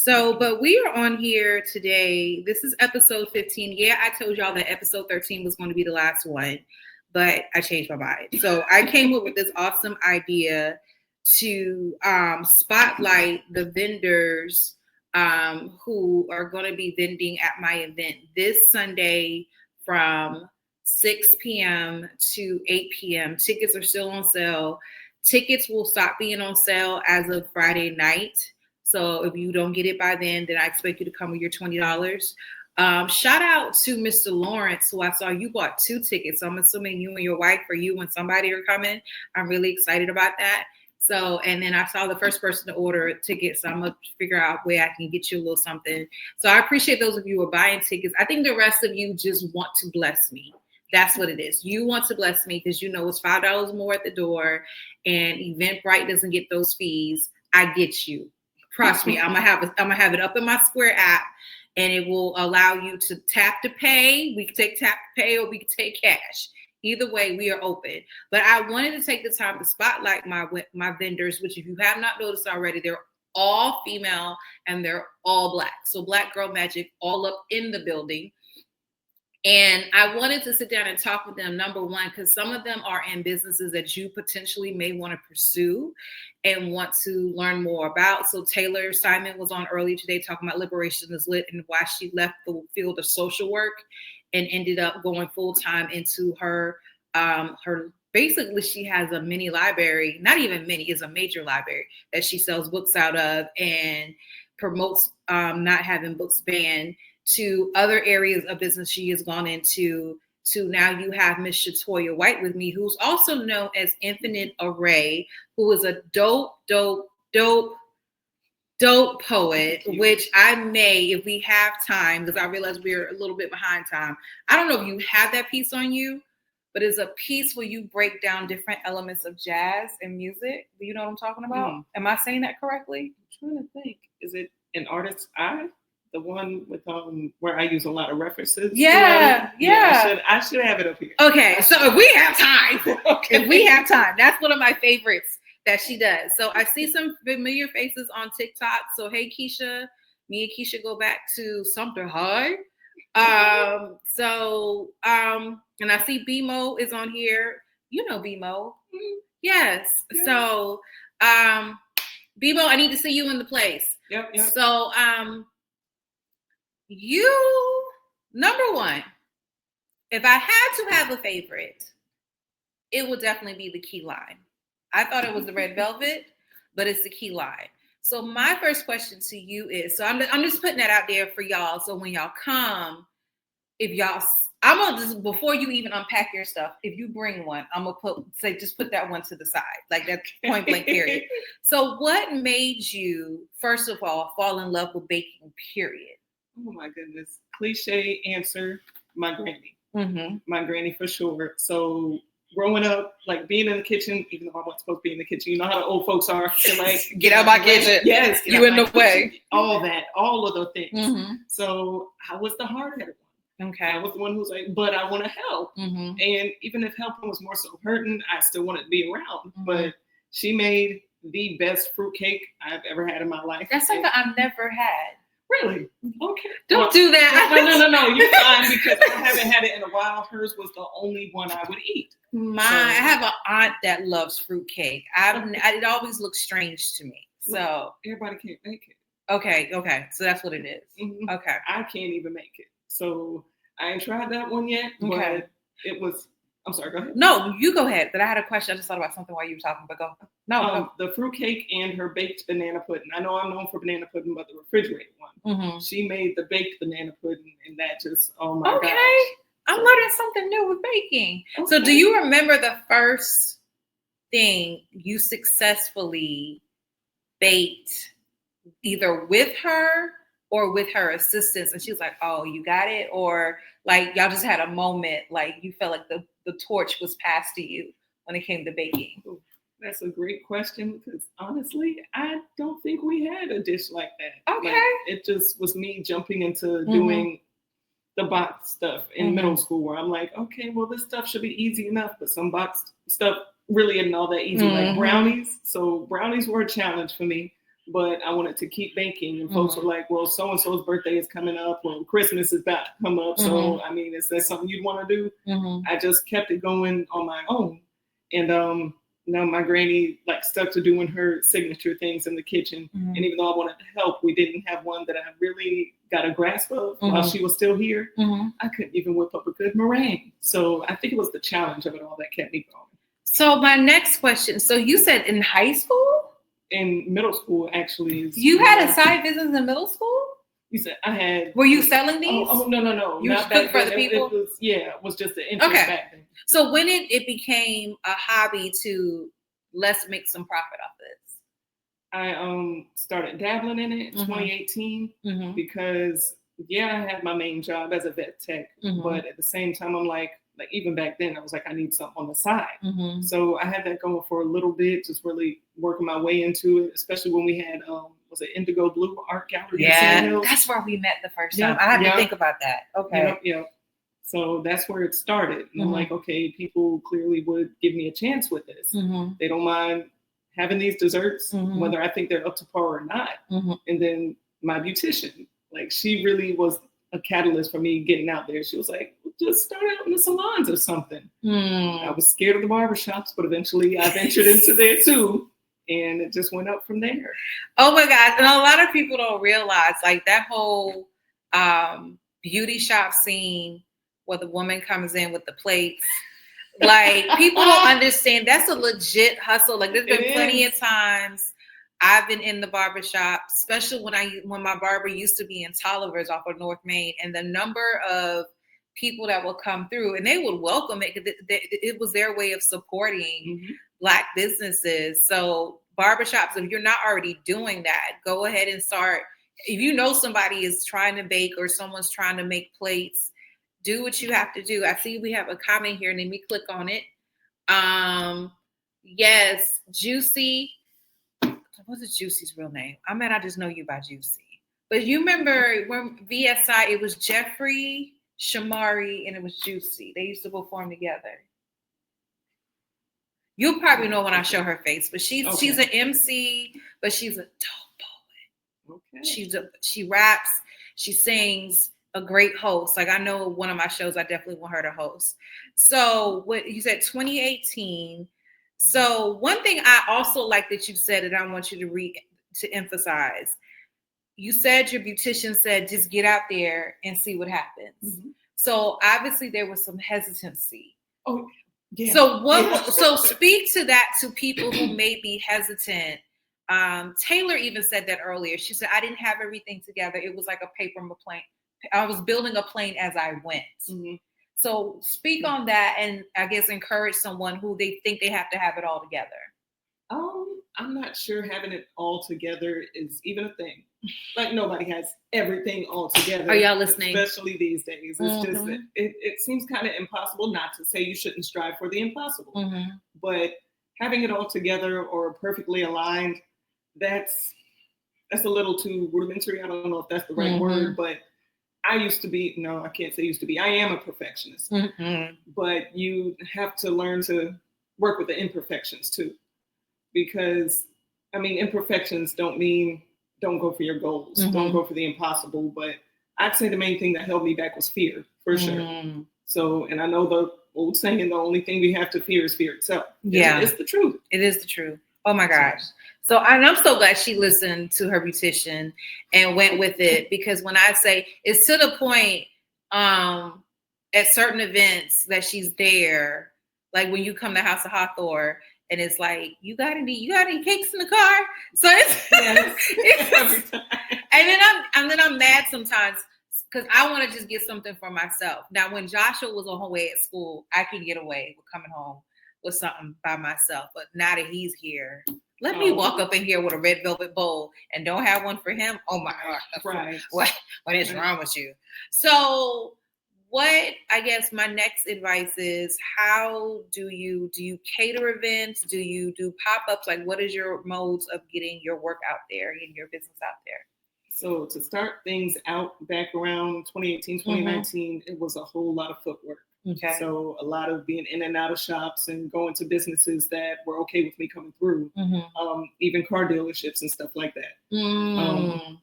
So, but we are on here today. This is episode 15. Yeah, I told y'all that episode 13 was going to be the last one, but I changed my mind. So I came up with this awesome idea to spotlight the vendors who are going to be vending at my event this Sunday from 6 p.m. to 8 p.m. Tickets are still on sale. Tickets will stop being on sale as of Friday night. So if you don't get it by then I expect you to come with your $20. Shout out to Mr. Lawrence, who I saw you bought 2 tickets. So I'm assuming you and your wife or you and somebody are coming. I'm really excited about that. So, and then I saw the first person to order a ticket. So I'm going to figure out where I can get you a little something. So I appreciate those of you who are buying tickets. I think the rest of you just want to bless me. That's what it is. You want to bless me because you know it's $5 more at the door and Eventbrite doesn't get those fees. I get you. Trust me, I'm gonna have it up in my Square app, and it will allow you to tap to pay. We can take tap to pay, or we can take cash. Either way, we are open. But I wanted to take the time to spotlight my vendors, which if you have not noticed already, they're all female and they're all Black. So Black Girl Magic all up in the building. And I wanted to sit down and talk with them, number one, because some of them are in businesses that you potentially may want to pursue and want to learn more about. So Taylor Simon was on earlier today talking about Liberation is Lit and why she left the field of social work and ended up going full-time into her basically she has a mini library, not even mini, it's a major library that she sells books out of and promotes not having books banned to other areas of business she has gone into. To now you have Miss Shatoya White with me, who's also known as Infinite Array, who is a dope poet, which I may, if we have time, because I realize we're a little bit behind time. I don't know if you have that piece on you, but it's a piece where you break down different elements of jazz and music. Do you know what I'm talking about? Am I saying that correctly? I'm trying to think. Is it An Artist's Eye? The one with where I use a lot of references. Yeah. I should have it up here. Okay, so if we have time, that's one of my favorites that she does. So I see some familiar faces on TikTok. So hey, Keisha, me and Keisha go back to Sumter High. And I see BMO is on here. You know BMO. Yes. So BMO, I need to see you in the place. Yep. So you, number one, if I had to have a favorite, it would definitely be the key lime. I thought it was the red velvet, but it's the key lime. So my first question to you is, so I'm just putting that out there for y'all. So when y'all come, I'm gonna just, before you even unpack your stuff, if you bring one, I'm gonna just put that one to the side, like that's point blank period. So what made you, first of all, fall in love with baking, period? Oh my goodness. Cliche answer, my granny. Mm-hmm. My granny for sure. So growing up, like being in the kitchen, even though I wasn't supposed to be in the kitchen, you know how the old folks are. Like, get out my kitchen. Yes. You in the way. All of those things. Mm-hmm. So I was the hard-headed one. Okay. I was the one who's like, but I want to help. Mm-hmm. And even if helping was more so hurting, I still wanted to be around. Mm-hmm. But she made the best fruitcake I've ever had in my life. That's something I've never had. Really? Okay. Don't do that. No. You're fine because I haven't had it in a while. Hers was the only one I would eat. I have an aunt that loves fruitcake. It always looks strange to me. So everybody can't make it. Okay. So that's what it is. Mm-hmm. Okay. I can't even make it. So I ain't tried that one yet. Okay. But it was. I'm sorry. Go ahead. No, you go ahead. But I had a question. I just thought about something while you were talking. But go. No. The fruitcake and her baked banana pudding. I know I'm known for banana pudding, but the refrigerated one. Mm-hmm. She made the baked banana pudding, and that just oh my gosh. I'm learning something new with baking. Okay. So, do you remember the first thing you successfully baked, either with her or with her assistants, and she was like, "Oh, you got it," or like y'all just had a moment, like you felt like the torch was passed to you when it came to baking? That's a great question because honestly, I don't think we had a dish like that. Okay. Like, it just was me jumping into doing the box stuff in middle school where I'm like, okay, well, this stuff should be easy enough, but some box stuff really isn't all that easy, like brownies. So brownies were a challenge for me. but I wanted to keep baking. And folks were like, well, so-and-so's birthday is coming up, or Christmas is about to come up. So, I mean, is that something you'd want to do? I just kept it going on my own. And now my granny like stuck to doing her signature things in the kitchen. And even though I wanted to help, we didn't have one that I really got a grasp of while she was still here. I couldn't even whip up a good meringue. So I think it was the challenge of it all that kept me going. So my next question, so you said in high school? In middle school, actually. You had a side business in middle school? You said I had. Were you selling these? Oh no. You were cooking for the people? It was just the interest back then. So when it became a hobby to let's make some profit off this? I started dabbling in it in 2018 because I had my main job as a vet tech, but at the same time I'm like even back then I was like I need something on the side. So I had that going for a little bit, just really working my way into it, especially when we had was it Indigo Blue Art Gallery? Yeah, that's where we met the first time. I had to think about that. Okay. Yep. So that's where it started. And I'm like, okay, people clearly would give me a chance with this. They don't mind having these desserts, whether I think they're up to par or not. And then my beautician, like she really was a catalyst for me getting out there. She was like, just start out in the salons or something. I was scared of the barbershops, but eventually I ventured into there too. And it just went up from there. Oh my God. And a lot of people don't realize like that whole beauty shop scene where the woman comes in with the plates. Like people don't understand that's a legit hustle. Like there's been plenty of times I've been in the barbershop, especially when my barber used to be in Tolliver's off of North Main, and the number of people that will come through and they would welcome it. It was their way of supporting Black businesses. So barbershops, if you're not already doing that, go ahead and start. If you know somebody is trying to bake or someone's trying to make plates, do what you have to do. I see we have a comment here. Let me click on it. Yes, Juicy. What's Juicy's real name? I just know you by Juicy. But you remember when VSI, it was Jeffrey, Shamari, and it was Juicy. They used to perform together. You'll probably know when I show her face, but she's an MC, but she's a dope poet. Okay. She raps, she sings, a great host. Like I know one of my shows, I definitely want her to host. So what you said, 2018. So one thing I also like that you said, and I want you to emphasize, you said your beautician said, just get out there and see what happens. So obviously there was some hesitancy. Oh, yeah. So speak to that to people who may be hesitant. Taylor even said that earlier. She said, I didn't have everything together. It was like a paper plane. I was building a plane as I went. So speak on that and I guess encourage someone who they think they have to have it all together. I'm not sure having it all together is even a thing. Like nobody has everything all together. Are y'all listening? Especially these days. It's just, it seems kind of impossible, not to say you shouldn't strive for the impossible, but having it all together or perfectly aligned, that's a little too rudimentary. I don't know if that's the right word, but I used to be, no, I can't say used to be. I am a perfectionist, but you have to learn to work with the imperfections too. Because, I mean, imperfections don't mean don't go for your goals, don't go for the impossible. But I'd say the main thing that held me back was fear, for sure. So, and I know the old saying, the only thing we have to fear is fear itself. Yeah. It's the truth. It is the truth. Oh my gosh. So I'm so glad she listened to her beautician and went with it, because when I say it's to the point at certain events that she's there, like when you come to House of Hawthorne and it's like, you got any cakes in the car? So it's and then I'm mad sometimes because I want to just get something for myself. Now, when Joshua was on her way at school, I could get away with coming home with something by myself. But now that he's here, let me walk up in here with a red velvet bowl and don't have one for him. Oh my God. Right. What is wrong with you? So what, I guess my next advice is, how do you cater events? Do you do pop-ups? Like, what is your modes of getting your work out there, getting your business out there? So to start things out back around 2018, 2019, it was a whole lot of footwork. Okay. So a lot of being in and out of shops and going to businesses that were okay with me coming through, even car dealerships and stuff like that.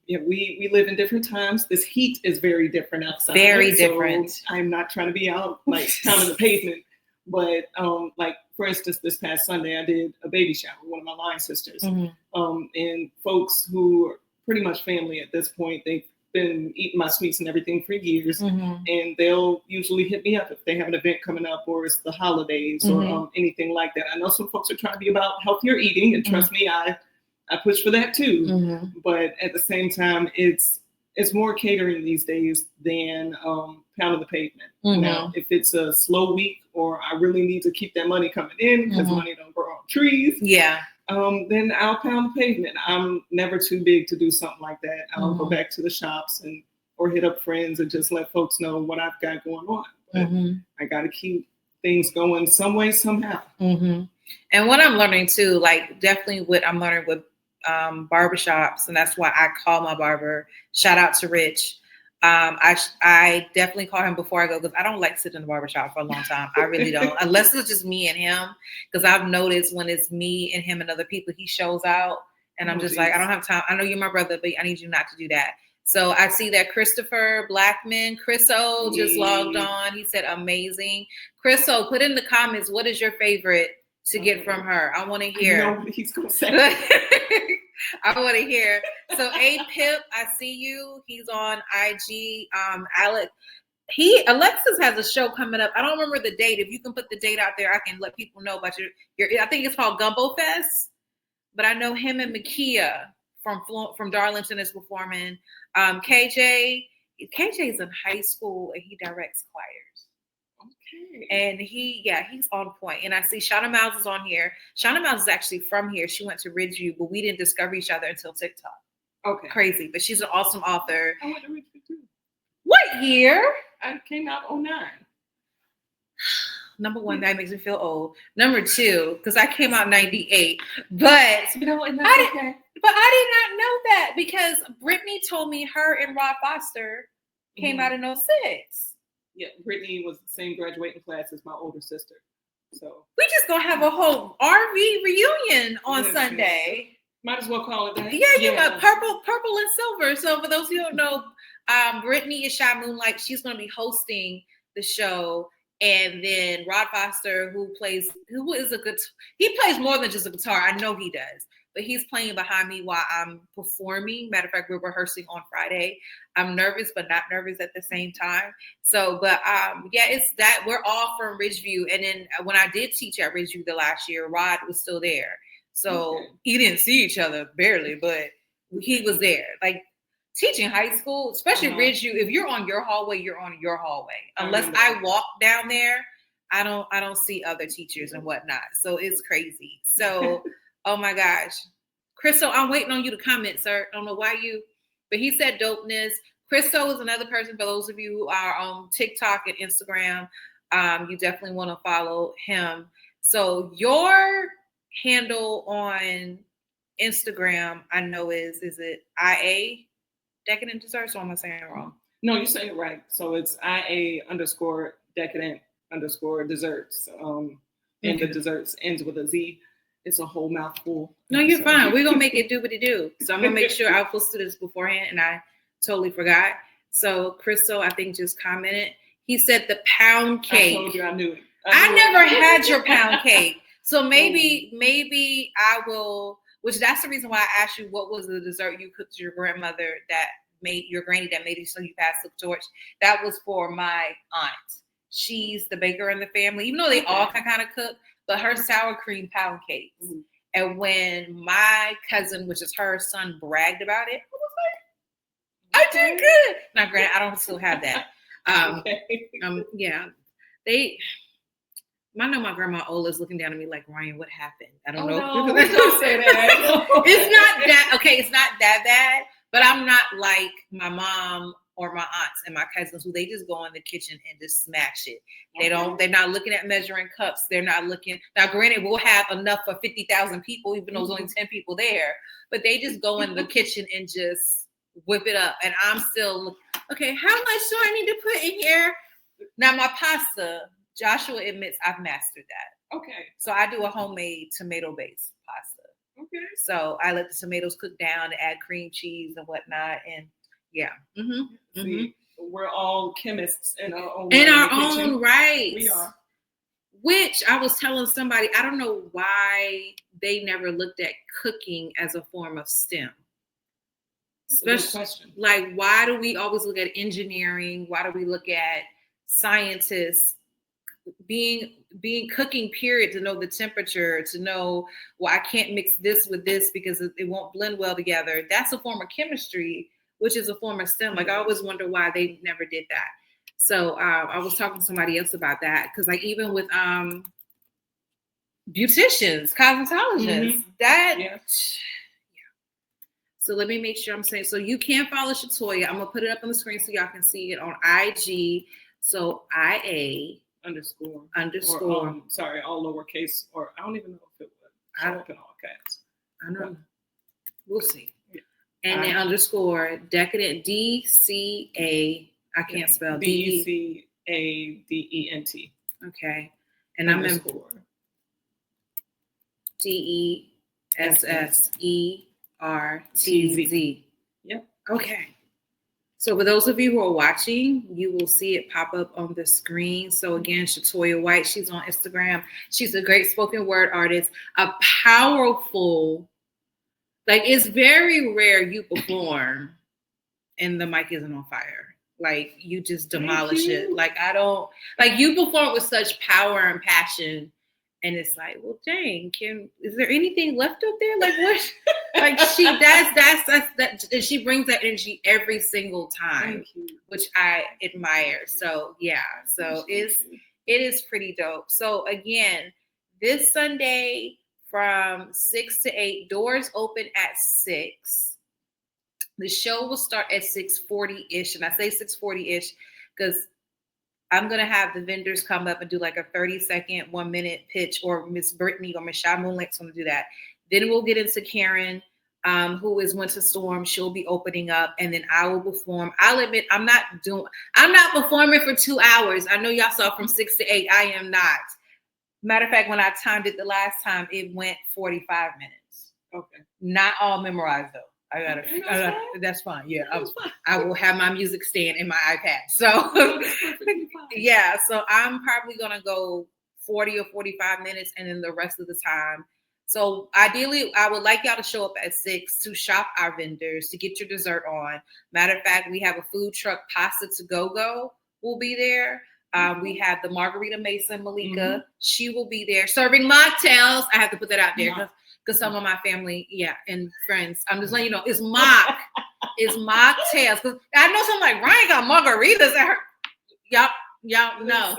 Yeah, we live in different times. This heat is very different outside. Very different. So I'm not trying to be out like pounding the pavement, but like for instance, this past Sunday I did a baby shower, one of my line sisters, and folks who are pretty much family at this point. They've been eating my sweets and everything for years, and they'll usually hit me up if they have an event coming up or it's the holidays or anything like that. I know some folks are trying to be about healthier eating, and trust me, I push for that too. But at the same time, it's more catering these days than pounding the pavement. Now, if it's a slow week or I really need to keep that money coming in because money don't grow on trees, then I'll pound the pavement. I'm never too big to do something like that. I'll go back to the shops or hit up friends and just let folks know what I've got going on. But I got to keep things going some way, somehow. And what I'm learning too, like definitely what I'm learning with barbershops, and that's why I call my barber. Shout out to Rich. I definitely call him before I go because I don't like sitting in the barbershop for a long time. I really don't, unless it's just me and him. Because I've noticed when it's me and him and other people, he shows out, and I'm just like, I don't have time. I know you're my brother, but I need you not to do that. So I see that Christopher Blackman, Chriso just logged on. He said amazing. Chriso, put in the comments, what is your favorite to get from her? I want to hear. I know what he's gonna say. I want to hear. So A Pip, I see you. He's on IG. Alexis has a show coming up. I don't remember the date. If you can put the date out there, I can let people know about your I think it's called Gumbo Fest. But I know him and Makia from Darlington is performing. KJ's in high school and he directs choirs. Okay. And he's on point. And I see Shauna Miles is on here. Shauna Miles is actually from here. She went to Ridgeview, but we didn't discover each other until TikTok. Okay. Crazy. But she's an awesome author. I went to Ridgeview too. What year? I came out 09. Number one, that makes me feel old. Number two, because I came out 98. But you know what? But I did not know that because Brittany told me her and Rod Foster came out in 06. Yeah, Brittany was the same graduating class as my older sister. So we just gonna have a whole RV reunion on Sunday. Might as well call it that. Yeah, purple and silver. So for those who don't know, Brittany is Shy Moonlight. She's gonna be hosting the show. And then Rod Foster, who plays more than just a guitar. I know he does, but he's playing behind me while I'm performing. Matter of fact, we're rehearsing on Friday. I'm nervous, but not nervous at the same time. So, but it's that we're all from Ridgeview. And then when I did teach at Ridgeview the last year, Rod was still there. So he didn't see each other barely, but he was there. Like, teaching high school, especially Ridgeview, if you're on your hallway, you're on your hallway. Unless I walk down there, I don't see other teachers and whatnot. So it's crazy. So, oh my gosh. Crystal, I'm waiting on you to comment, sir. I don't know why but he said dopeness. Crystal is another person for those of you who are on TikTok and Instagram. You definitely want to follow him. So your handle on Instagram, I know is it IA? Decadent Dessertz, or am I saying it wrong? No, you're saying it right. So it's IA_Decadent_Dessertz. And the Dessertz ends with a Z. It's a whole mouthful. No, you're fine. We're gonna make it do what it do. So I'm gonna make sure I'll post this beforehand, and I totally forgot. So Crystal, I think, just commented. He said the pound cake. I told you I knew it. I never had your pound cake. So maybe I will. Which that's the reason why I asked you what was the dessert you cooked to your grandmother that made your granny that made you so you passed the torch. That was for my aunt. She's the baker in the family, even though they all can kind of cook, but her sour cream pound cakes. And when my cousin, which is her son, bragged about it, I was like, I did good. Now, granted, I don't still have that. I know my grandma Ola's looking down at me like, Ryan, what happened? I don't know. No, don't say that. It's not that, it's not that bad, but I'm not like my mom or my aunts and my cousins who they just go in the kitchen and just smash it. They're not looking at measuring cups. They're not looking. Now, granted, we'll have enough for 50,000 people, even though there's only 10 people there, but they just go in the kitchen and just whip it up. And I'm still, okay, how much do I need to put in here? Now my pasta, Joshua admits I've mastered that. Okay. So I do a homemade tomato-based pasta. Okay. So I let the tomatoes cook down and add cream cheese and whatnot. And yeah. Mm-hmm. See, we're all chemists in our own right. We are. Which I was telling somebody, I don't know why they never looked at cooking as a form of STEM. Especially, like, why do we always look at engineering? Why do we look at scientists? Being cooking period, to know the temperature, to know, well, I can't mix this with this because it won't blend well together. That's a form of chemistry, which is a form of STEM. Like, I always wonder why they never did that. So I was talking to somebody else about that, because like even with beauticians, cosmetologists, So let me make sure I'm saying, so you can follow Shatoya. I'm gonna put it up on the screen so y'all can see it on IG. So IA _. Sorry, all lowercase, or I don't even know if it would show up in all caps. I know. We'll see. Yeah. And then _ Decadent, DCA. I can't spell DECADENT. Okay. And I'm in DESSERTZ. Yep. Okay. So for those of you who are watching, you will see it pop up on the screen. So again, Shatoya White, she's on Instagram. She's a great spoken word artist, a powerful, like, it's very rare you perform and the mic isn't on fire. Like, you just demolish it. Like, I don't, like, you perform with such power and passion. And it's like, well, dang, is there anything left up there? Like, what? Like, and she brings that energy every single time, which I admire. So yeah, so it is pretty dope. So again, this Sunday from 6 to 8, doors open at 6. The show will start at 6:40-ish, and I say 6:40-ish because I'm going to have the vendors come up and do like a 30-second, 1-minute pitch, or Miss Brittany or Miss Shy Moonlight's going to do that. Then we'll get into Karen, who is Winter Storm. She'll be opening up, and then I will perform. I'll admit, I'm not performing for 2 hours. I know y'all saw from 6 to 8. I am not. Matter of fact, when I timed it the last time, it went 45 minutes. Okay. Not all memorized though. That's fine. Yeah, I will have my music stand in my iPad. So yeah, so I'm probably gonna go 40 or 45 minutes, and then the rest of the time. So ideally, I would like y'all to show up at 6 to shop our vendors, to get your dessert on. Matter of fact, we have a food truck, Pasta to Go will be there. We have the Margarita Mason, Malika. She will be there serving mocktails. I have to put that out there because some of my family, and friends, I'm just letting you know, it's mocktails. Because I know some like, Ryan got margaritas at her. Y'all know.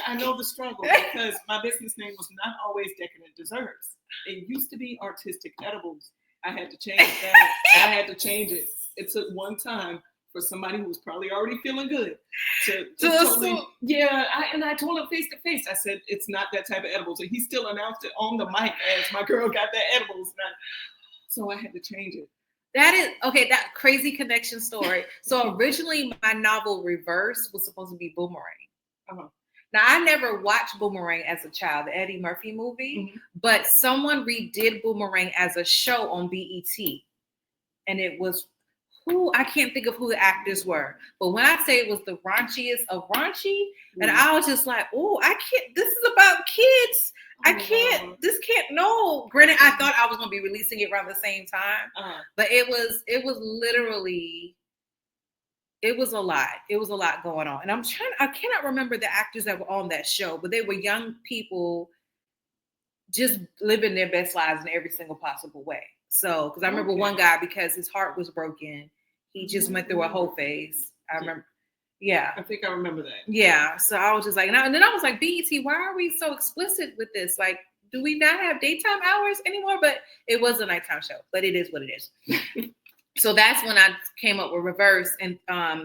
I know the struggle, because my business name was not always Decadent Dessertz. It used to be Artistic Edibles. I had to change that. I had to change it. It took one time for somebody who was probably already feeling good to totally, I told him face to face. I said, it's not that type of edibles. And he still announced it on the mic as my girl got that edibles. So I had to change it. That is, okay, that crazy connection story. So originally my novel Reverse was supposed to be Boomerang. Now, I never watched Boomerang as a child, the Eddie Murphy movie, but someone redid Boomerang as a show on BET. And it was, I can't think of who the actors were, but when I say it was the raunchiest of raunchy, and I was just like, oh, I can't, this is about kids. This can't, no. Granted, I thought I was going to be releasing it around the same time, but it was literally, it was a lot. It was a lot going on. And I cannot remember the actors that were on that show, but they were young people just living their best lives in every single possible way. So, because I remember one guy, because his heart was broken, he just went through a whole phase. I remember. Yeah. I think I remember that. Yeah. So I was just like, and then I was like, BET, why are we so explicit with this? Like, do we not have daytime hours anymore? But it was a nighttime show, but it is what it is. So that's when I came up with Reverse. And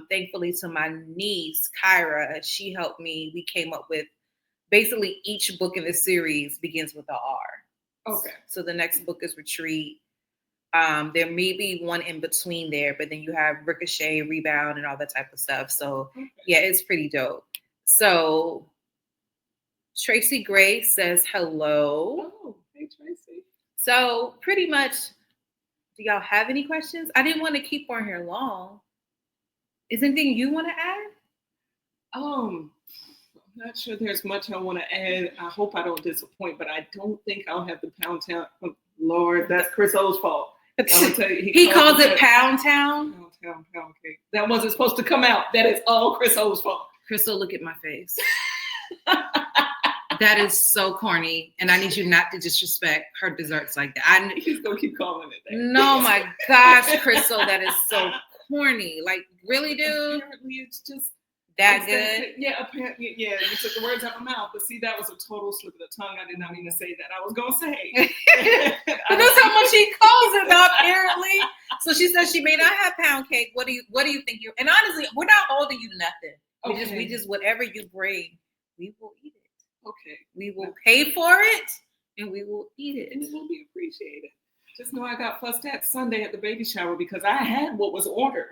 thankfully to my niece, Kyra, she helped me. We came up with basically each book in the series begins with an R. Okay. So the next book is Retreat. There may be one in between there, but then you have Ricochet, Rebound, and all that type of stuff. So yeah, it's pretty dope. So Tracy Gray says hello. Oh, hey Tracy. So pretty much, do y'all have any questions? I didn't want to keep on here long. Is there anything you want to add? I'm not sure there's much I want to add. I hope I don't disappoint, but I don't think I'll have the Pound Town. Oh, Lord, that's Chris O's fault. I'm gonna tell you, he calls it Pound Town. Pound Town pound cake. That wasn't supposed to come out. That is all Chris O's fault. Crystal, look at my face. That is so corny, and I need you not to disrespect her desserts like that. He's gonna keep calling it that. No, my gosh, Crystal, that is so corny. Like, really, dude? Apparently, it's just that good. Yeah, apparently, yeah. You took the words out of my mouth, but see, that was a total slip of the tongue. I did not mean to say that. I was gonna say. But that's how much she calls it now, apparently. So she says she may not have pound cake. What do you think you? And honestly, we're not holding you nothing. We just whatever you bring, we will eat it. Okay. We will pay for it, and we will eat it. And it will be appreciated. Just know I got fussed at Sunday at the baby shower because I had what was ordered,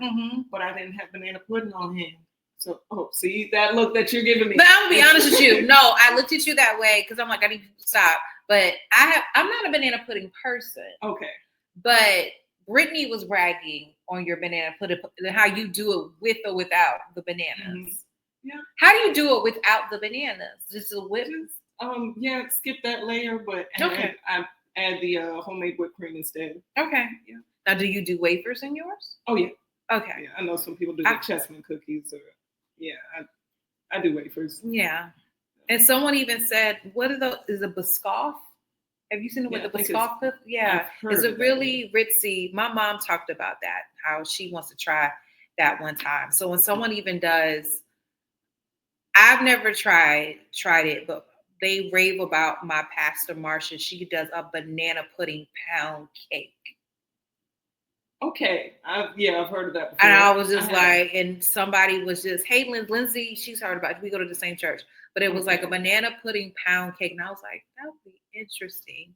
but I didn't have banana pudding on hand. So, see that look that you're giving me. But I'm gonna be honest with you. No, I looked at you that way because I'm like, I need to stop. But I'm not a banana pudding person. Okay. But Brittany was bragging on your banana pudding, how you do it with or without the bananas. Mm-hmm. Yeah. How do you do it without the bananas? Just a whip? Yeah, skip that layer, but I add the homemade whipped cream instead. Okay. Yeah. Now, do you do wafers in yours? Oh yeah. Okay. Yeah, I know some people do the chestnut cookies, or I do wafers. Yeah. And someone even said, "What are those? Is it Biscoff? Have you seen it with the Biscoff cookie? Yeah, is it really ritzy?" My mom talked about that, how she wants to try that one time. So when someone even does. I've never tried it, but they rave about my pastor Marsha. She does a banana pudding pound cake. Okay, I've heard of that before. And I was just and somebody was just, hey, Lindsay, she's heard about it. We go to the same church, but it was like a banana pudding pound cake, and I was like, that would be interesting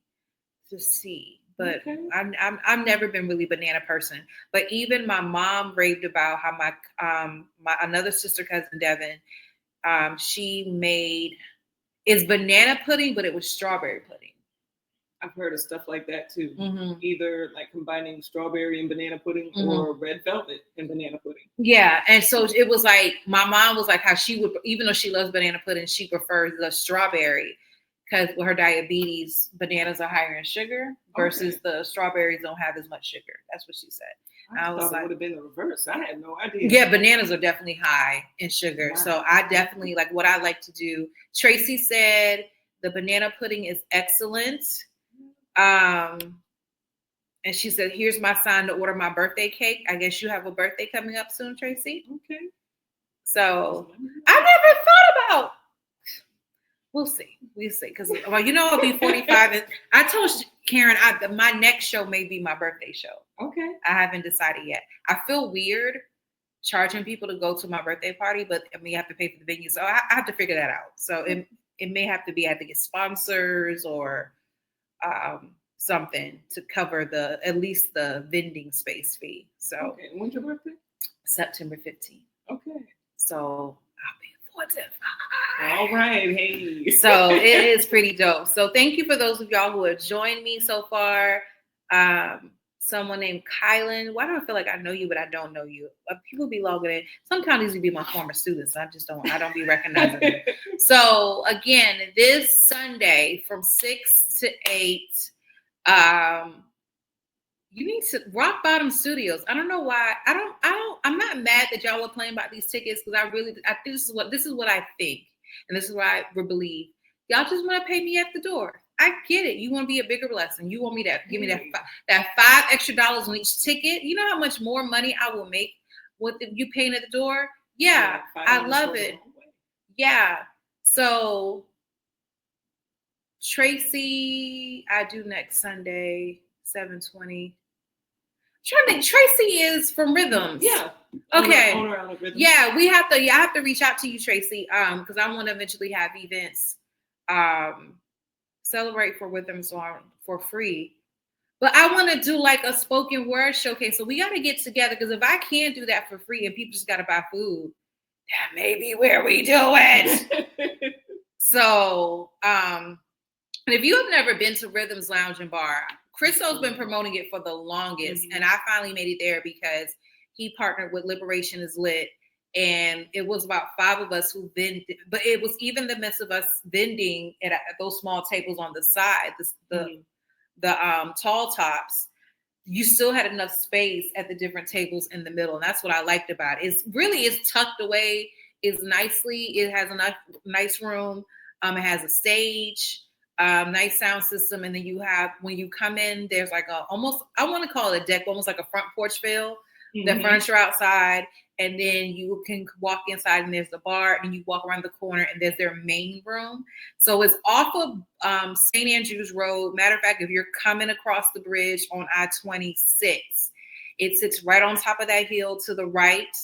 to see. But I've never been really banana person. But even my mom raved about how my another sister cousin Devin. She made banana pudding, but it was strawberry pudding. I've heard of stuff like that too. Mm-hmm. Either like combining strawberry and banana pudding or red velvet and banana pudding. Yeah. And so it was like, my mom was like how she would, even though she loves banana pudding, she prefers the strawberry because with her diabetes, bananas are higher in sugar versus the strawberries don't have as much sugar. That's what she said. I was like, it would have been the reverse. I had no idea. Yeah, bananas are definitely high in sugar. Wow. So I definitely like what I like to do. Tracy said the banana pudding is excellent. And she said, here's my sign to order my birthday cake. I guess you have a birthday coming up soon, Tracy. Okay. So I never thought about. We'll see. Because, I'll be 45. And I told Karen, my next show may be my birthday show. Okay. I haven't decided yet. I feel weird charging people to go to my birthday party, but you have to pay for the venue. So I have to figure that out. So it may have to be, I have to get sponsors or something to cover at least the vending space fee. So. Okay. When's your birthday? September 15th. Okay. So I'll be 45. All right. Hey. So it is pretty dope. So thank you for those of y'all who have joined me so far. Someone named Kylan. Why do I feel like I know you, but I don't know you? People be logging in. Some counties would be my former students. I don't be recognizing them. So again, this Sunday from 6 to 8, you need to Rock Bottom Studios. I don't know why. I'm not mad that y'all were playing about these tickets because I think this is what I think. And this is what I believe. Y'all just want to pay me at the door. I get it. You want to be a bigger blessing. You want me to give me that $5 extra on each ticket. You know how much more money I will make with you paying at the door? Yeah, I love it. Yeah. So Tracy, I do next Sunday, 7:20. Trying to think. Tracy is from Rhythms. Yeah. Okay. Owner out of Rhythms. Yeah, I have to reach out to you, Tracy, because I want to eventually have events, celebrate for Rhythms for free. But I want to do like a spoken word showcase. So we got to get together because if I can't do that for free and people just got to buy food, that may be where we do it. So, and if you have never been to Rhythms Lounge and Bar, Christo's been promoting it for the longest, and I finally made it there because he partnered with Liberation is Lit, and it was about 5 of us who vended, but it was even the mess of us vending at those small tables on the side, the tall tops. You still had enough space at the different tables in the middle, and that's what I liked about it. It's tucked away, it's nicely, it has a nice room. It has a stage, nice sound system, and then you have, when you come in, there's like almost, I want to call it a deck, almost like a front porch feel. The furniture outside, and then you can walk inside, and there's the bar, and you walk around the corner, and there's their main room. So it's off of St. Andrews Road. Matter of fact, if you're coming across the bridge on I-26, it sits right on top of that hill to the right.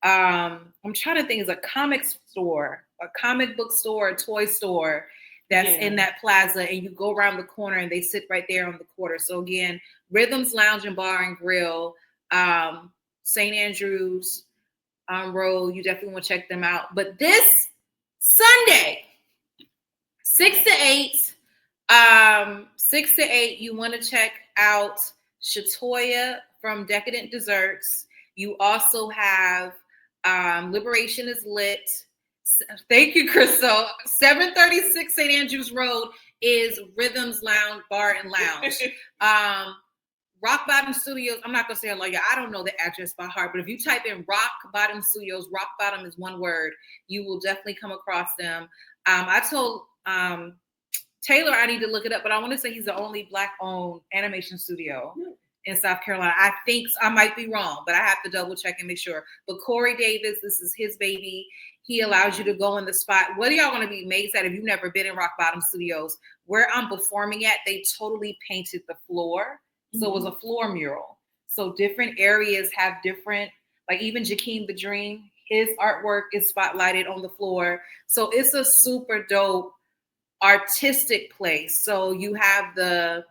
I'm trying to think, it's a comic store, a comic book store, a toy store that's in that plaza, and you go around the corner, and they sit right there on the corner. So again, Rhythms Lounge and Bar and Grill, St. Andrews Road. You definitely want to check them out. But this Sunday, 6 to 8, you want to check out Shatoya from Decadent Dessertz. You also have Liberation is Lit. Thank you, Crystal. 736 St. Andrews Road is Rhythms Lounge, Bar and Lounge. Rock Bottom Studios, I'm not going to say it like, I don't know the address by heart, but if you type in Rock Bottom Studios, Rock Bottom is one word, you will definitely come across them. I told Taylor I need to look it up, but I want to say he's the only Black-owned animation studio in South Carolina. I think, I might be wrong, but I have to double check and make sure. But Corey Davis, this is his baby. He allows you to go in the spot. What are y'all going to be amazed at if you've never been in Rock Bottom Studios? Where I'm performing at, they totally painted the floor. So it was a floor mural. So different areas have different, like even Jakeem the Dream, his artwork is spotlighted on the floor. So it's a super dope artistic place. So you have the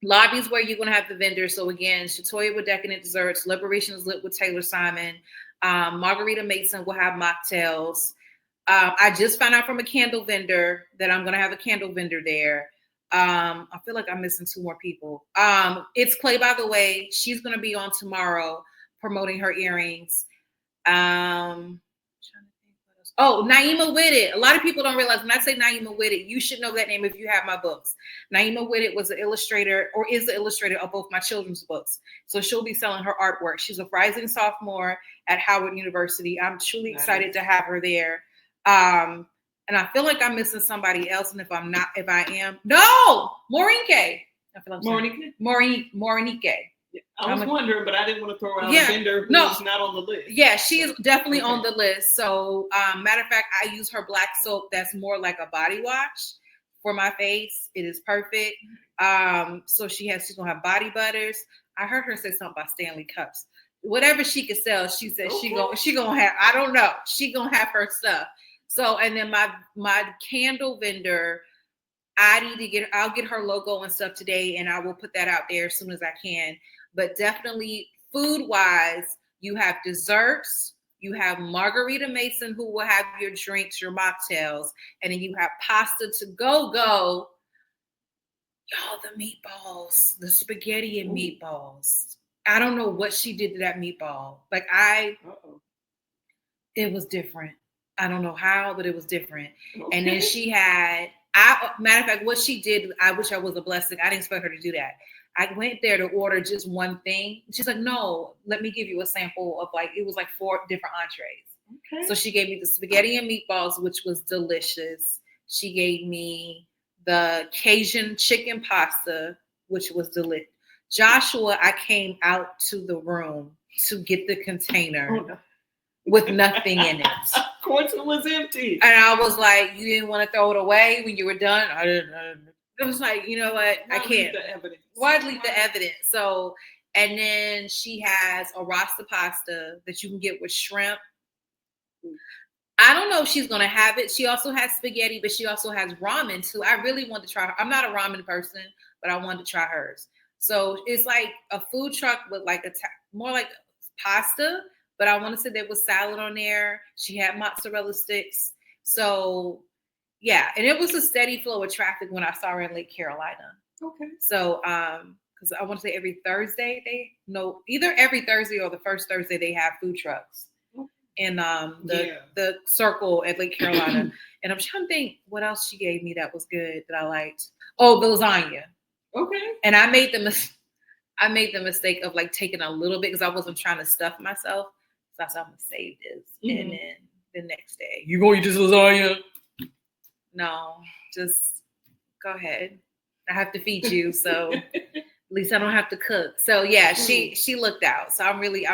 lobbies where you're going to have the vendors. So again, Shatoya with Decadent Dessertz, Liberation is Lit with Taylor Simon, Margarita Mason will have mocktails. I just found out from a candle vendor that I'm going to have a candle vendor there. I feel like I'm missing 2 more people. It's Clay, by the way. She's going to be on tomorrow promoting her earrings. Naima Whitted. A lot of people don't realize when I say Naima Whitted, you should know that name if you have my books. Naima Whitted was an illustrator, or is the illustrator of both my children's books. So she'll be selling her artwork. She's a rising sophomore at Howard University. I'm truly excited to have her there. And I feel like I'm missing somebody else. And if I am, no, Morinke. I feel like Morinke. I was wondering, but I didn't want to throw out a vendor who's not on the list. Yeah, she is definitely on the list. So, matter of fact, I use her black soap that's more like a body wash for my face. It is perfect. So she's gonna have body butters. I heard her say something about Stanley cups. Whatever she could sell, she said she gonna have. I don't know. She gonna have her stuff. So, and then my candle vendor, I'll get her logo and stuff today, and I will put that out there as soon as I can. But definitely food-wise, you have desserts, you have Margarita Mason, who will have your drinks, your mocktails, and then you have pasta to go. Y'all, the meatballs, the spaghetti and meatballs. I don't know what she did to that meatball. Like it was different. I don't know how, but it was different. Okay. And then she had, matter of fact, what she did, I wish I was a blessing. I didn't expect her to do that. I went there to order just one thing. She's like, no, let me give you a sample of it was like 4 different entrees. Okay. So she gave me the spaghetti and meatballs, which was delicious. She gave me the Cajun chicken pasta, which was delicious. Joshua, I came out to the room to get the container with nothing in it. Of course it was empty. And I was like, you didn't want to throw it away when you were done? I didn't. It was like, you know what? I can't. Why leave the evidence? So, and then she has a rasta pasta that you can get with shrimp. I don't know if she's going to have it. She also has spaghetti, but she also has ramen too. I really want to try her. I'm not a ramen person, but I wanted to try hers. So it's like a food truck with like more like pasta, but I want to say there was salad on there. She had mozzarella sticks. So yeah, and it was a steady flow of traffic when I saw her in Lake Carolina. Okay. So because I want to say every Thursday either every Thursday or the first Thursday they have food trucks in the circle at Lake Carolina. And I'm trying to think what else she gave me that was good that I liked. Oh, the lasagna. Okay. And I made the mistake of like taking a little bit because I wasn't trying to stuff myself. So I said I'm gonna save this. And then the next day, you gonna eat this lasagna? No, just go ahead. I have to feed you, so at least I don't have to cook. So yeah, she looked out. So I'm really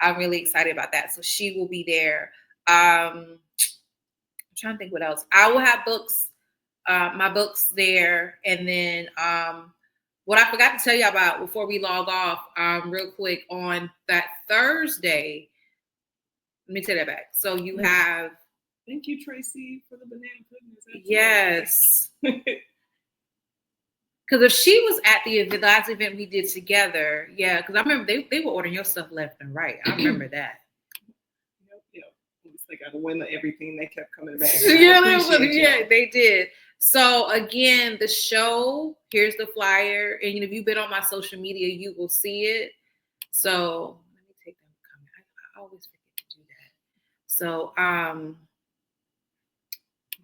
excited about that. So she will be there. I'm trying to think what else. I will have books, my books there, and then what I forgot to tell you about before we log off, real quick, on that Thursday. Let me take that back. So you have. Thank you, Tracy, for the banana pudding. Yes. Because if she was at the last event we did together, yeah, because I remember they were ordering your stuff left and right. I remember that. Yep. At least they got to win everything. They kept coming back. Yeah, they did. So again, the show, here's the flyer. And if you've been on my social media, you will see it. So let me take them comment. I always forget to do that. So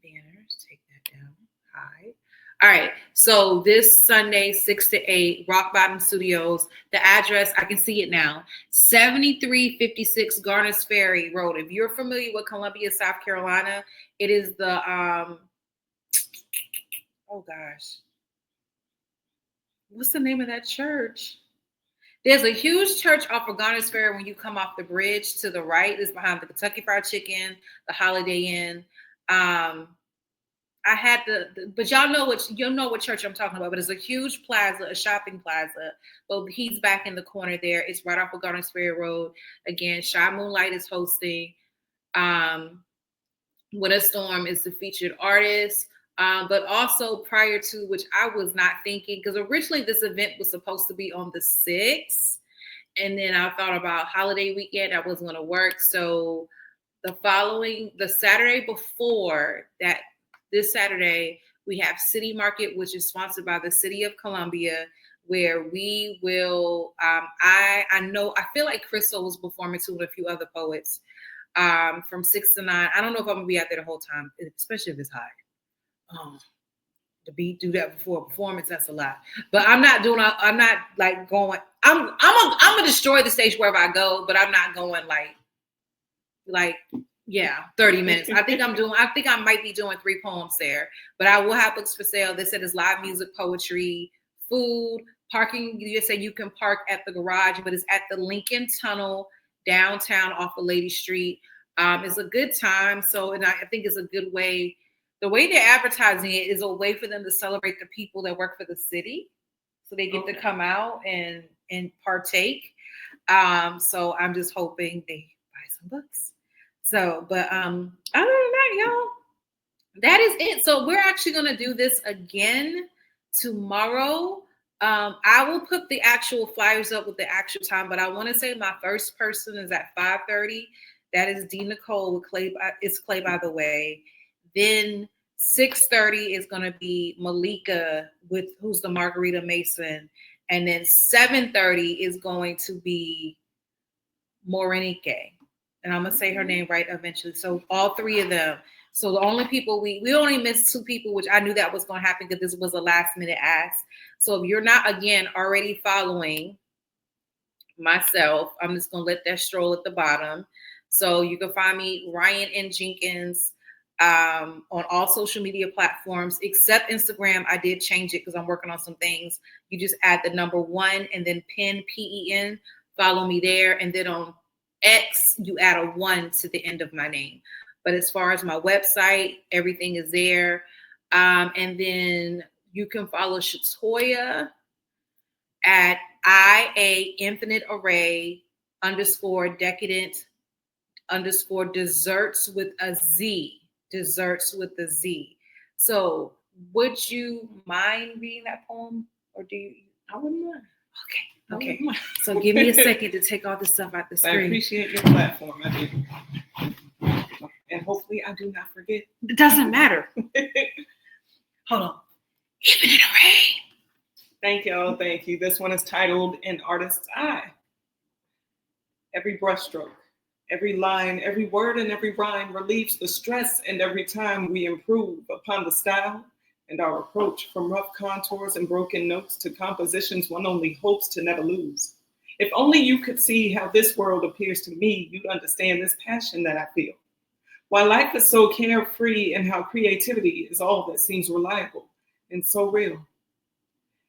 banners, take that down. Hi. All right. So this Sunday, 6 to 8, Rock Bottom Studios. The address, I can see it now. 7356 Garners Ferry Road. If you're familiar with Columbia, South Carolina, it is the oh gosh. What's the name of that church? There's a huge church off of Garners Ferry when you come off the bridge to the right. It's behind the Kentucky Fried Chicken, the Holiday Inn. I had but you'll know what church I'm talking about. But it's a huge plaza, a shopping plaza. But he's back in the corner there. It's right off of Garners Ferry Road. Again, Shy Moonlight is hosting. With a Storm is the featured artist. But also prior to, which I was not thinking, because originally this event was supposed to be on the 6th. And then I thought about holiday weekend. I wasn't going to work. So the Saturday before that, this Saturday, we have City Market, which is sponsored by the City of Columbia, where we will, I feel like Crystal was performing too with a few other poets from 6 to 9. I don't know if I'm going to be out there the whole time, especially if it's hot. Do that before a performance, that's a lot. But I'm not going, I'm going to destroy the stage wherever I go, but I'm not going like 30 minutes. I think I might be doing 3 poems there, but I will have books for sale. They said it's live music, poetry, food, parking. You say you can park at the garage, but it's at the Lincoln Tunnel downtown off of Lady Street. It's a good time. So, and I think it's a good way. The way they're advertising it is a way for them to celebrate the people that work for the city. So they get to come out and partake. So I'm just hoping they buy some books. So, but other than that, y'all, that is it. So we're actually going to do this again tomorrow. I will put the actual flyers up with the actual time, but I want to say my first person is at 5:30. That is D. Nicole with Clay. It's Clay, by the way. Then 6:30 is going to be Malika who's the Margarita Mason. And then 7:30 is going to be Morenike. And I'm going to say her name right eventually. So all 3 of them. So the only people we only missed 2 people, which I knew that was going to happen because this was a last minute ask. So if you're not, again, already following myself, I'm just going to let that stroll at the bottom. So you can find me, Ryan N. Jenkins, on all social media platforms, except Instagram. I did change it because I'm working on some things. You just add the number 1 and then PEN, PEN. Follow me there. And then on X, you add a 1 to the end of my name. But as far as my website, everything is there. And then you can follow Shatoya at IA Infinite Array _ Decadent _ Dessertz with a Z. Dessertz with a Z. So would you mind reading that poem? Or do you? I wouldn't mind. Okay. Okay, so give me a second to take all this stuff out the screen. I appreciate your platform. I do. And hopefully I do not forget. It doesn't matter. Hold on. Keep it in a ring. Thank y'all. Thank you. This one is titled An Artist's Eye. Every brushstroke, every line, every word, and every rhyme relieves the stress, and every time we improve upon the style and our approach, from rough contours and broken notes to compositions one only hopes to never lose. If only you could see how this world appears to me, you'd understand this passion that I feel. While life is so carefree and how creativity is all that seems reliable and so real.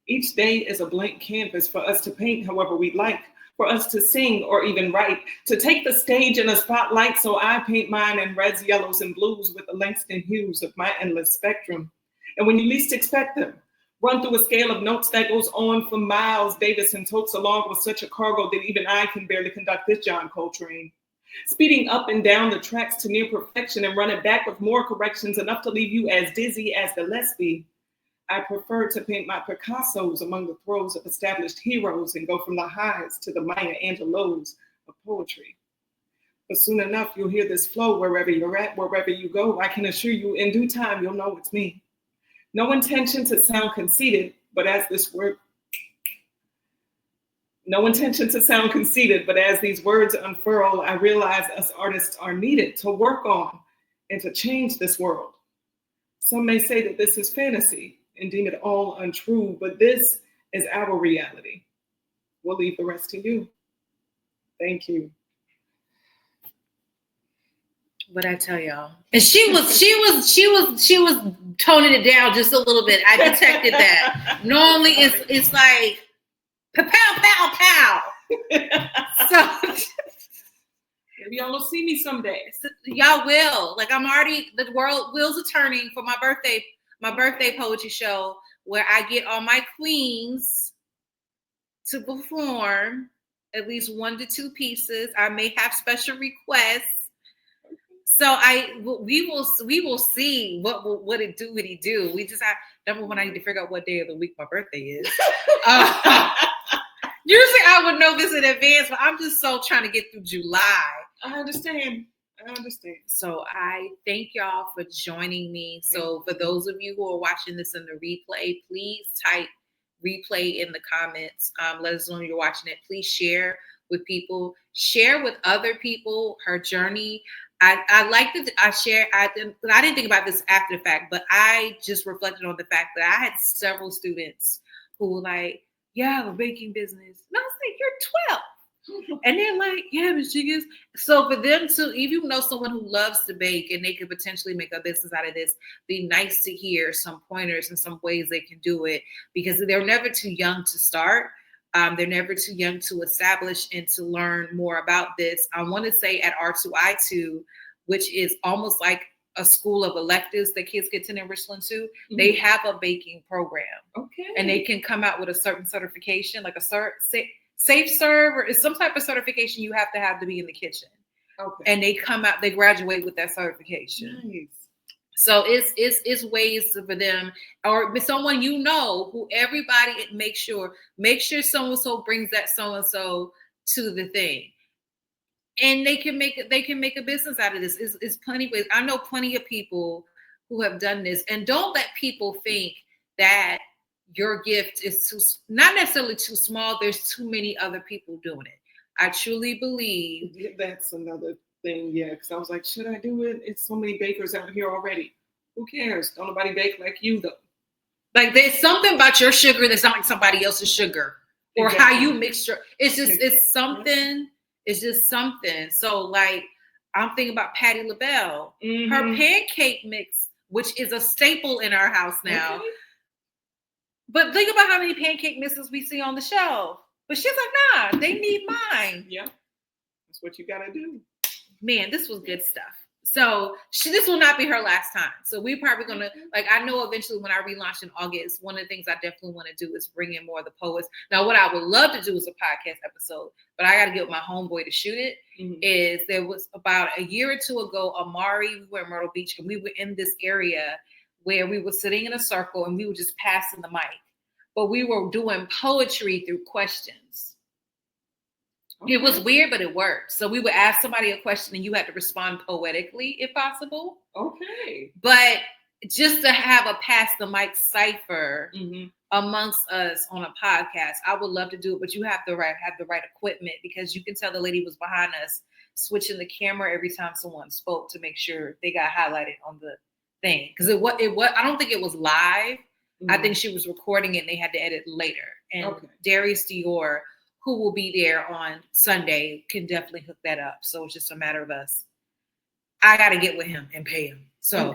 Each day is a blank canvas for us to paint however we like, for us to sing or even write, to take the stage in a spotlight, so I paint mine in reds, yellows, and blues with the Langston hues of my endless spectrum. And when you least expect them, run through a scale of notes that goes on for miles, Davis and totes along with such a cargo that even I can barely conduct this John Coltrane. Speeding up and down the tracks to near perfection and running back with more corrections, enough to leave you as dizzy as Gillespie. I prefer to paint my Picassos among the throes of established heroes and go from the highs to the Maya Angelos of poetry. But soon enough, you'll hear this flow wherever you're at, wherever you go. I can assure you in due time, you'll know it's me. No intention to sound conceited, but as these words unfurl, I realize us artists are needed to work on and to change this world. Some may say that this is fantasy and deem it all untrue, but this is our reality. We'll leave the rest to you. Thank you. What I tell y'all? And she was toning it down just a little bit. I detected that. Normally it's like pow pow pow. So maybe y'all will see me someday. Y'all will. Like the world wheels are turning for my birthday poetry show, where I get all my queens to perform at least 1 to 2 pieces. I may have special requests. So we will see what it do. We just number one, I need to figure out what day of the week my birthday is. Usually I would know this in advance, but I'm just so trying to get through July. I understand. So I thank y'all for joining me. So for those of you who are watching this in the replay, please type replay in the comments. Let us know you're watching it. Please share with people. Share with other people her journey. I like that I didn't think about this after the fact, but I just reflected on the fact that I had several students who were like, yeah, I have a baking business. And I was like, you're 12. And they're like, yeah, Ms. Jiggers. So for them to, if you know someone who loves to bake and they could potentially make a business out of this, be nice to hear some pointers and some ways they can do it, because they're never too young to start. They're never too young to establish and to learn more about this. I want to say at R2I2, which is almost like a school of electives that kids get to enrich into, mm-hmm. They have a baking program. Okay. And they can come out with a certain certification, like a safe serve, or some type of certification you have to be in the kitchen. Okay. And they come out, they graduate with that certification. Nice. So it's ways for them, or someone you know who everybody make sure so-and-so brings that so-and-so to the thing. And they can make a business out of this. It's plenty of ways. I know plenty of people who have done this. And don't let people think that your gift is not necessarily too small. There's too many other people doing it. I truly believe that's another thing. Yeah, because I was like, should I do it? It's so many bakers out here already. Who cares? Don't nobody bake like you though. Like there's something about your sugar that's not like somebody else's sugar, or exactly. How you mix your. It's something. It's just something. So like I'm thinking about Patti LaBelle, mm-hmm. Her pancake mix, which is a staple in our house now. Okay. But think about how many pancake mixes we see on the shelf. But she's like, nah, they need mine. Yeah, that's what you gotta do. Man, this was good stuff. So this will not be her last time. So we probably gonna, like, I know eventually when I relaunch in August, one of the things I definitely want to do is bring in more of the poets. Now, what I would love to do is a podcast episode, but I got to get with my homeboy to shoot it. Mm-hmm. Is there was about a year or two ago, Amari, we were in Myrtle Beach, and we were in this area where we were sitting in a circle and we were just passing the mic. but we were doing poetry through questions. Okay. It was weird, but it worked. So we would ask somebody a question and you had to respond poetically if possible. Okay. But just to have a pass the mic cipher amongst us on a podcast, I would love to do it, but you have to have the right equipment, because you can tell the lady was behind us switching the camera every time someone spoke to make sure they got highlighted on the thing. Because it was I don't think it was live. I think she was recording it and they had to edit later. And Darius Dior, who will be there on Sunday, can definitely hook that up. So it's just a matter of us. I got to get with him and pay him. So,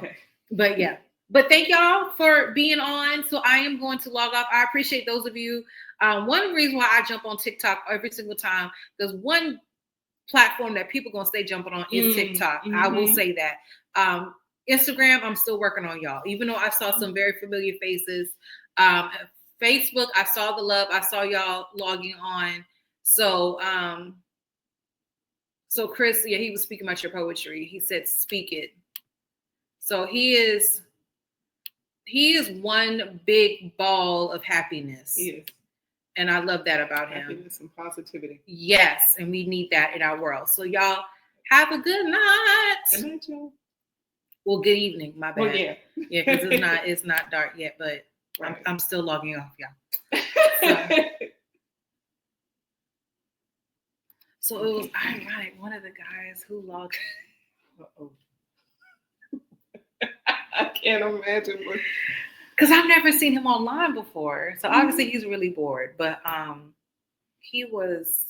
but yeah. But thank y'all for being on. So I am going to log off. I appreciate those of you. One reason why I jump on TikTok every single time, there's one platform that people going to stay jumping on is TikTok. I will say that. Instagram, I'm still working on, y'all. Even though I saw some very familiar faces. Facebook, I saw the love. I saw y'all logging on. So, so Chris, yeah, he was speaking about your poetry. He said, speak it. So he is one big ball of happiness. He is. And I love that about him. Happiness and positivity. Yes, and we need that in our world. So y'all have a good night. Good night, y'all. Well, good evening. My bad. Well, yeah. Yeah, because it's not dark yet, but I'm still logging off, y'all. So it was ironic. One of the guys who logged. I can't imagine. Because I've never seen him online before. So obviously he's really bored. But he was